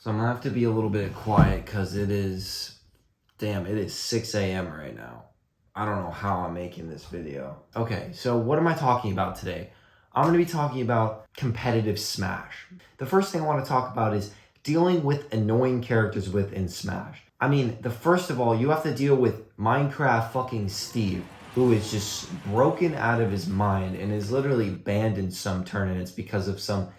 So I'm gonna have to be a little bit quiet because it is 6 a.m. right now. I don't know how I'm making this video. Okay, so what am I talking about today? I'm gonna be talking about competitive Smash. The first thing I want to talk about is dealing with annoying characters within Smash. I mean, first of all, you have to deal with Minecraft fucking Steve, who is just broken out of his mind and is literally banned in some tournaments because of some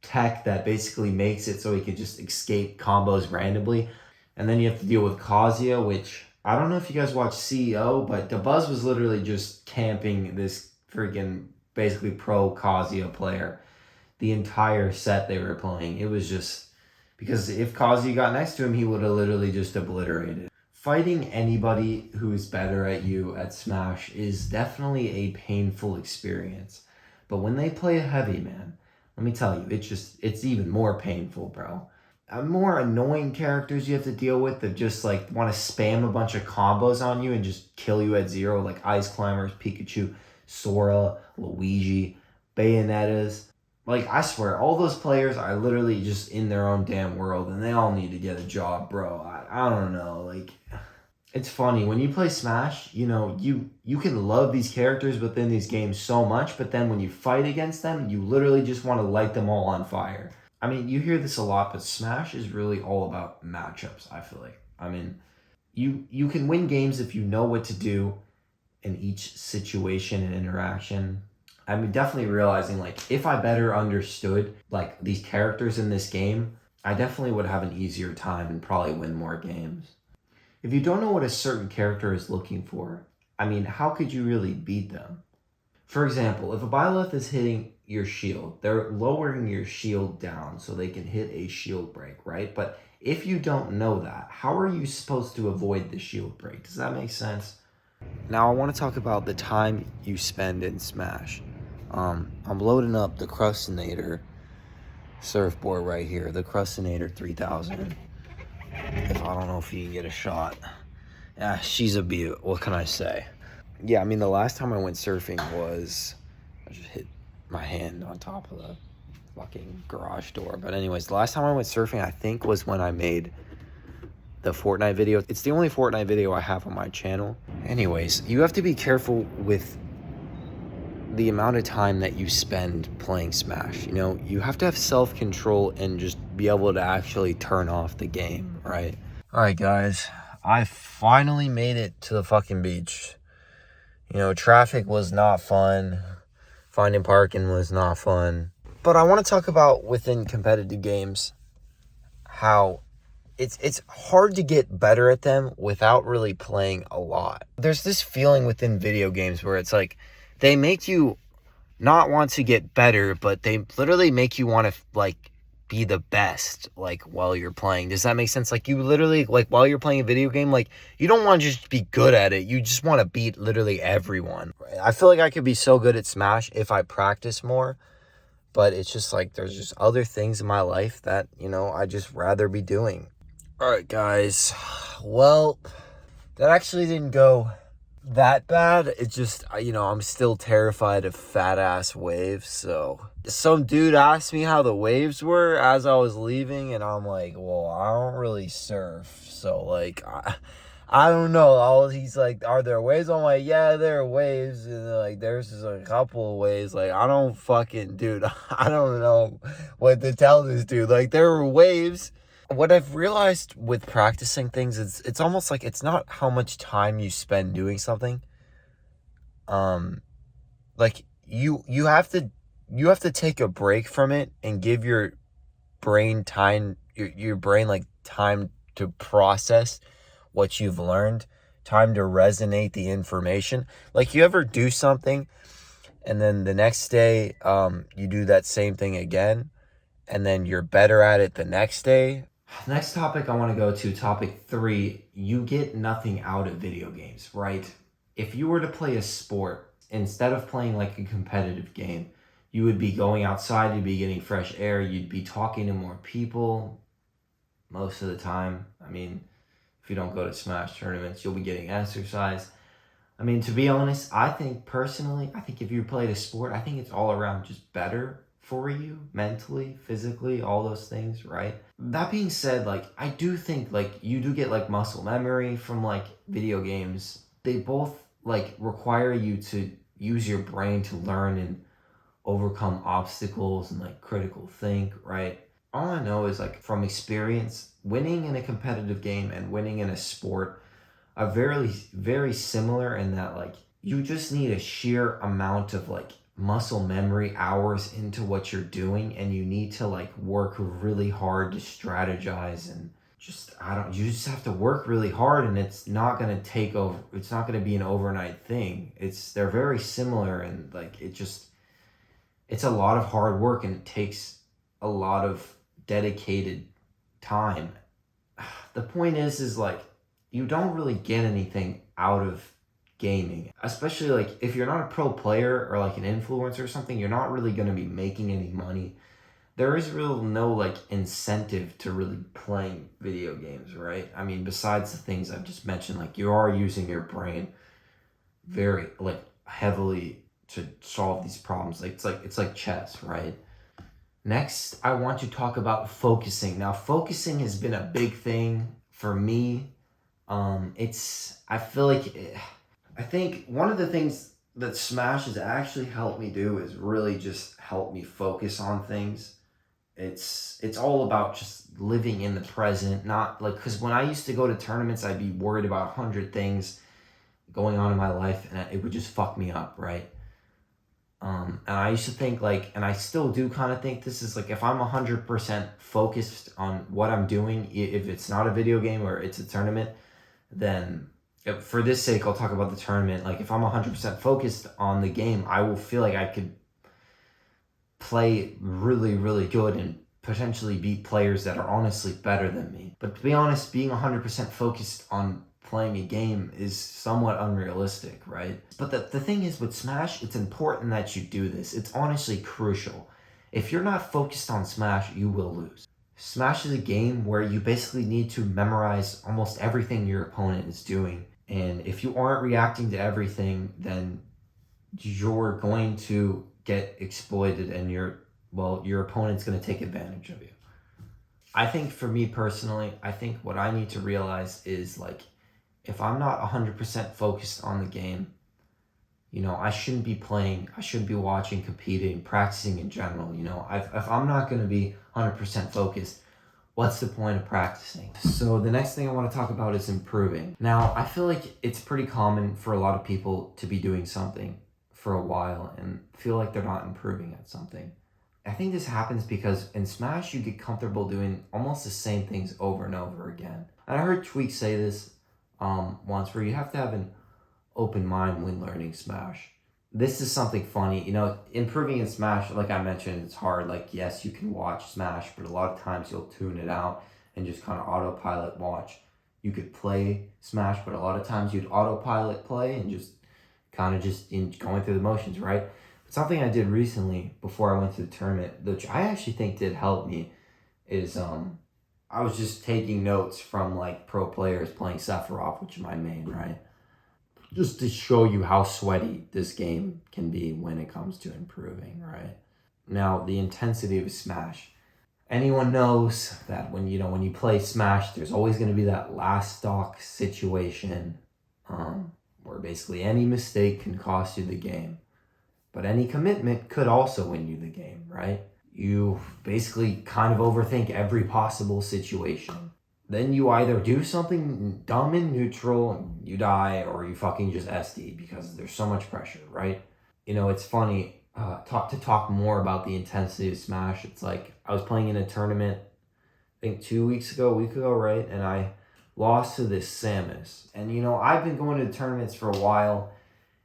tech that basically makes it so he could just escape combos randomly. And then you have to deal with Kazuya, which I don't know if you guys watch CEO, but Dabuz was literally just camping this freaking basically pro Kazuya player the entire set they were playing. It was just because if Kazuya got next to him, he would have literally just obliterated. Fighting anybody who's better at you at Smash is definitely a painful experience. But when they play a heavy, man, let me tell you, it's even more painful, bro. More annoying characters you have to deal with that just like want to spam a bunch of combos on you and just kill you at zero, like Ice Climbers, Pikachu, Sora, Luigi, Bayonettas. Like, I swear, all those players are literally just in their own damn world and they all need to get a job, bro. I don't know, like, it's funny when you play Smash, you can love these characters within these games so much, but then when you fight against them, you literally just want to light them all on fire. I mean, you hear this a lot, but Smash is really all about matchups, I feel like. I mean, you can win games if you know what to do in each situation and interaction. I mean, definitely realizing, like, if I better understood, like, these characters in this game, I definitely would have an easier time and probably win more games. If you don't know what a certain character is looking for, I mean, how could you really beat them? For example, if a Byleth is hitting your shield, they're lowering your shield down so they can hit a shield break, right? But if you don't know that, how are you supposed to avoid the shield break? Does that make sense? Now I want to talk about the time you spend in Smash. I'm loading up the Crustinator surfboard right here, the Crustinator 3000. If I don't know if you can get a shot. Yeah, she's a beaut. What can I say? Yeah, I mean, the last time I went surfing was... I just hit my hand on top of the fucking garage door. But anyways, the last time I went surfing, I think, was when I made the Fortnite video. It's the only Fortnite video I have on my channel. Anyways, you have to be careful with the amount of time that you spend playing Smash. You have to have self-control and just be able to actually turn off the game, right? All right, guys. I finally made it to the fucking beach. Traffic was not fun. Finding parking was not fun. But I want to talk about within competitive games how it's hard to get better at them without really playing a lot. There's this feeling within video games where it's like they make you not want to get better, but they literally make you want to like be the best, like, while you're playing. Does that make sense? Like, you literally, like, while you're playing a video game, like, you don't want to just be good at it. You just want to beat literally everyone. I feel like I could be so good at Smash if I practice more, but it's just like there's just other things in my life that, I just rather be doing. All right, guys. Well, that actually didn't go that bad. It's just, I'm still terrified of fat ass waves. So some dude asked me how the waves were as I was leaving, and I'm like, well, I don't really surf, so like I don't know. He's like, are there waves? I'm like, yeah, there are waves, and like there's just a couple of waves. Like, I don't fucking, dude, I don't know what to tell this dude. Like, there were waves. What I've realized with practicing things is it's almost like it's not how much time you spend doing something. Like you have to take a break from it and give your brain time, your brain like time to process what you've learned, time to resonate the information. Like, you ever do something and then the next day you do that same thing again and then you're better at it the next day. Next topic I want to go to, topic 3, you get nothing out of video games, right? If you were to play a sport, instead of playing like a competitive game, you would be going outside, you'd be getting fresh air, you'd be talking to more people most of the time. I mean, if you don't go to Smash tournaments, you'll be getting exercise. I mean, to be honest, I think if you played a sport, I think it's all around just better for you, mentally, physically, all those things, right? That being said, like I do think like you do get like muscle memory from like video games. They both like require you to use your brain to learn and overcome obstacles and like critical think, right? All I know is like from experience, winning in a competitive game and winning in a sport are very similar in that like you just need a sheer amount of like muscle memory hours into what you're doing, and you need to like work really hard to strategize and just I don't you just have to work really hard, and it's not going to take over, it's not going to be an overnight thing. They're very similar, and like it's a lot of hard work, and it takes a lot of dedicated time. The point is like you don't really get anything out of gaming, especially like if you're not a pro player or like an influencer or something, you're not really going to be making any money. There is real no like incentive to really playing video games, right? I mean, besides the things I've just mentioned, like you are using your brain very like heavily to solve these problems. It's like chess, right? Next, I want to talk about focusing. Now, focusing has been a big thing for me. I feel like I think one of the things that Smash has actually helped me do is really just help me focus on things. It's all about just living in the present, not like because when I used to go to tournaments, I'd be worried about 100 things going on in my life, and it would just fuck me up, right? And I used to think like, and I still do kind of think this is like, if I'm 100% focused on what I'm doing, if it's not a video game or it's a tournament, then for this sake, I'll talk about the tournament. Like if I'm 100% focused on the game, I will feel like I could play really, really good and potentially beat players that are honestly better than me. But to be honest, being 100% focused on playing a game is somewhat unrealistic, right? But the thing is with Smash, it's important that you do this. It's honestly crucial. If you're not focused on Smash, you will lose. Smash is a game where you basically need to memorize almost everything your opponent is doing. And if you aren't reacting to everything, then you're going to get exploited, and your opponent's going to take advantage of you. I think for me personally, I think what I need to realize is like if I'm not 100% focused on the game, I shouldn't be playing, I shouldn't be watching, competing, practicing in general. If I'm not going to be 100% focused, what's the point of practicing? So the next thing I want to talk about is improving. Now, I feel like it's pretty common for a lot of people to be doing something for a while and feel like they're not improving at something. I think this happens because in Smash, you get comfortable doing almost the same things over and over again. And I heard Tweak say this once, where you have to have an open mind when learning Smash. This is something funny. Improving in Smash, like I mentioned, it's hard. Like, yes, you can watch Smash, but a lot of times you'll tune it out and just kind of autopilot watch. You could play Smash, but a lot of times you'd autopilot play and just kind of just going through the motions, right? But something I did recently before I went to the tournament, which I actually think did help me, is I was just taking notes from like pro players playing Sephiroth, which is my main, right? Just to show you how sweaty this game can be when it comes to improving, right? Now, the intensity of Smash. Anyone knows that when you play Smash, there's always going to be that last stock situation where basically any mistake can cost you the game. But any commitment could also win you the game, right? You basically kind of overthink every possible situation. Then you either do something dumb and neutral and you die, or you fucking just SD because there's so much pressure, right? It's funny, to talk more about the intensity of Smash. It's like I was playing in a tournament, I think a week ago, right? And I lost to this Samus. And I've been going to tournaments for a while.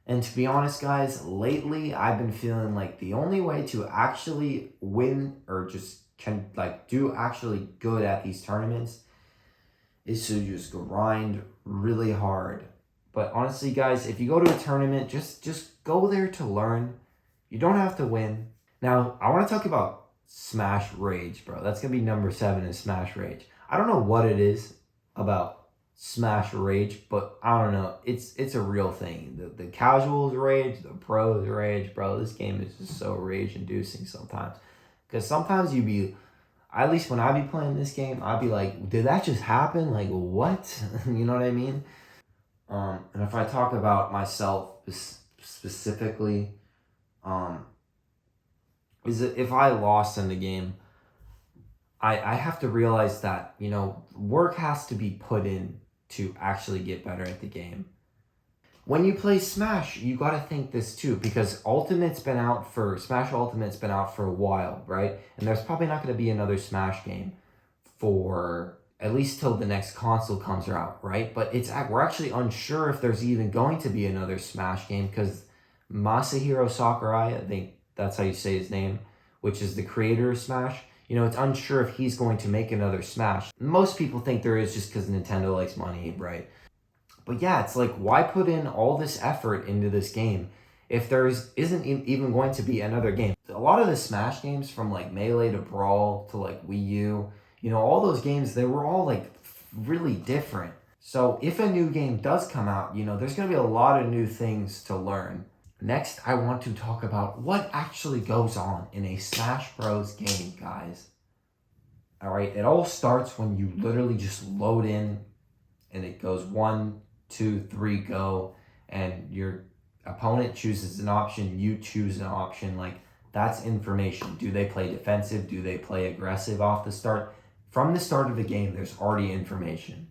And to be honest, guys, lately I've been feeling like the only way to actually win or just can like do actually good at these tournaments is to just grind really hard. But honestly, guys, if you go to a tournament, just go there to learn. You don't have to win. Now, I want to talk about Smash Rage, bro. That's going to be number 7 in Smash Rage. I don't know what it is about Smash Rage, but I don't know. It's a real thing. The casuals rage, the pros rage, bro. This game is just so rage inducing sometimes. Because sometimes At least when I be playing this game, I'd be like, did that just happen? Like, what? You know what I mean? And if I talk about myself specifically, um, is that if I lost in the game, I have to realize that, you know, work has to be put in to actually get better at the game. When you play Smash, you got to think this too, because Smash Ultimate's been out for a while, right? And there's probably not going to be another Smash game for at least till the next console comes out, right? But we're actually unsure if there's even going to be another Smash game, because Masahiro Sakurai, I think that's how you say his name, which is the creator of Smash, you know, it's unsure if he's going to make another Smash. Most people think there is, just because Nintendo likes money, right? But yeah, it's like, why put in all this effort into this game if isn't even going to be another game? A lot of the Smash games, from like Melee to Brawl to like Wii U, you know, all those games, they were all like really different. So if a new game does come out, you know, there's going to be a lot of new things to learn. Next, I want to talk about what actually goes on in a Smash Bros. Game, guys. All right, it all starts when you literally just load in and it goes 1, 2, 3, go, and your opponent chooses an option, you choose an option. Like, that's information. Do they play defensive? Do they play aggressive off the start? From the start of the game, there's already information.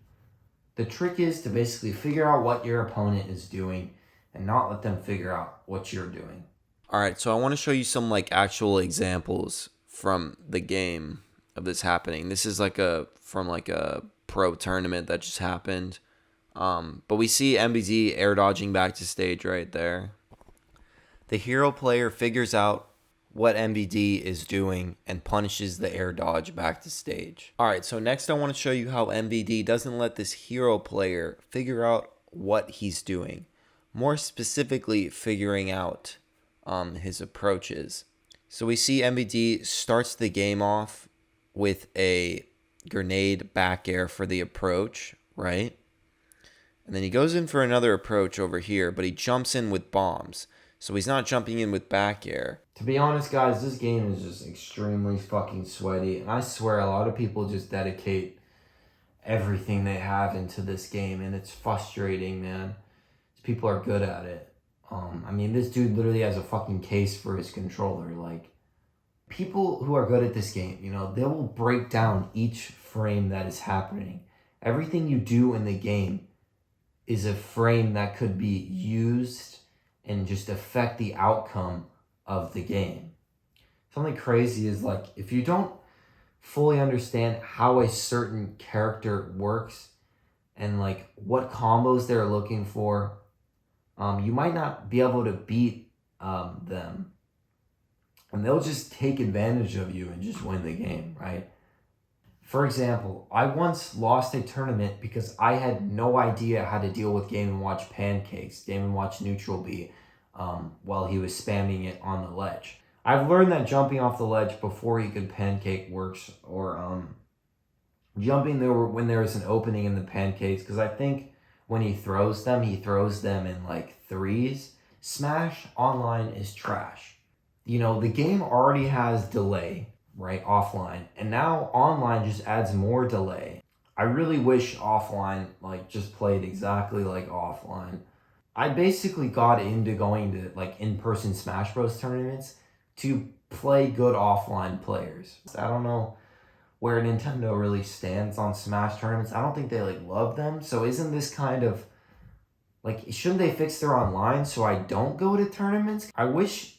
The trick is to basically figure out what your opponent is doing and not let them figure out what you're doing. All right, so I want to show you some like actual examples from the game of this happening. This is from a pro tournament that just happened. But we see MBD air dodging back to stage right there. The hero player figures out what MBD is doing and punishes the air dodge back to stage. All right, so next I want to show you how MBD doesn't let this hero player figure out what he's doing. More specifically, figuring out his approaches. So we see MBD starts the game off with a grenade back air for the approach, right? And then he goes in for another approach over here, but he jumps in with bombs. So he's not jumping in with back air. To be honest, guys, this game is just extremely fucking sweaty. And I swear a lot of people just dedicate everything they have into this game. And it's frustrating, man. People are good at it. I mean, this dude literally has a fucking case for his controller. Like, people who are good at this game, you know, they will break down each frame that is happening. Everything you do in the game is a frame that could be used and just affect the outcome of the game. Something crazy is, like, if you don't fully understand how a certain character works and like what combos they're looking for, you might not be able to beat them, and they'll just take advantage of you and just win the game, right? For example, I once lost a tournament because I had no idea how to deal with Game & Watch pancakes, Game & Watch neutral B, while he was spamming it on the ledge. I've learned that jumping off the ledge before you could pancake works, or jumping there when there is an opening in the pancakes, because I think when he throws them in like threes. Smash Online is trash. You know, the game already has delay, right, offline, and now online just adds more delay. I really wish offline like just played exactly like offline. I basically got into going to like in-person Smash Bros tournaments to play good offline players. I don't know where Nintendo really stands on Smash tournaments. I don't think they like love them. So isn't this kind of like, shouldn't they fix their online so I don't go to tournaments? I wish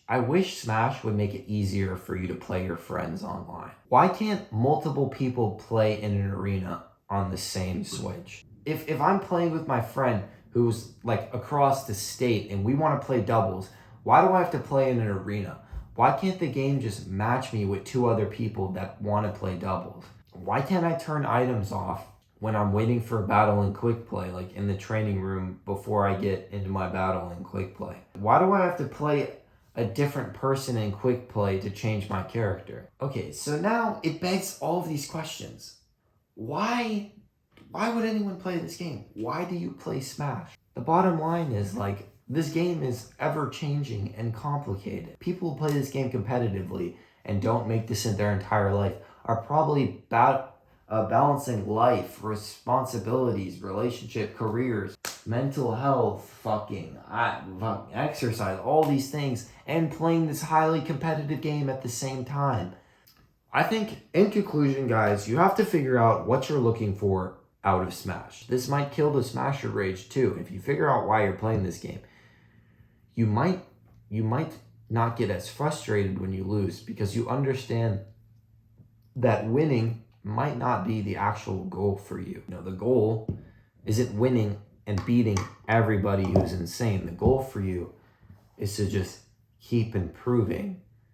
Smash would make it easier for you to play your friends online. Why can't multiple people play in an arena on the same Switch? If I'm playing with my friend who's like across the state and we want to play doubles, why do I have to play in an arena? Why can't the game just match me with two other people that want to play doubles? Why can't I turn items off when I'm waiting for a battle in quick play, like in the training room before I get into my battle in quick play? Why do I have to play a different person in quick play to change my character? Okay, so now it begs all of these questions. Why would anyone play this game? Why do you play Smash? The bottom line is, like, this game is ever changing and complicated. People who play this game competitively and don't make this in their entire life are probably balancing life, responsibilities, relationship, careers, mental health, fucking exercise, all these things, and playing this highly competitive game at the same time. I think, in conclusion, guys, you have to figure out what you're looking for out of Smash. This might kill the Smasher rage too. If you figure out why you're playing this game, you might not get as frustrated when you lose because you understand that winning might not be the actual goal for you. You know, the goal isn't winning and beating everybody who's insane. The goal for you is to just keep improving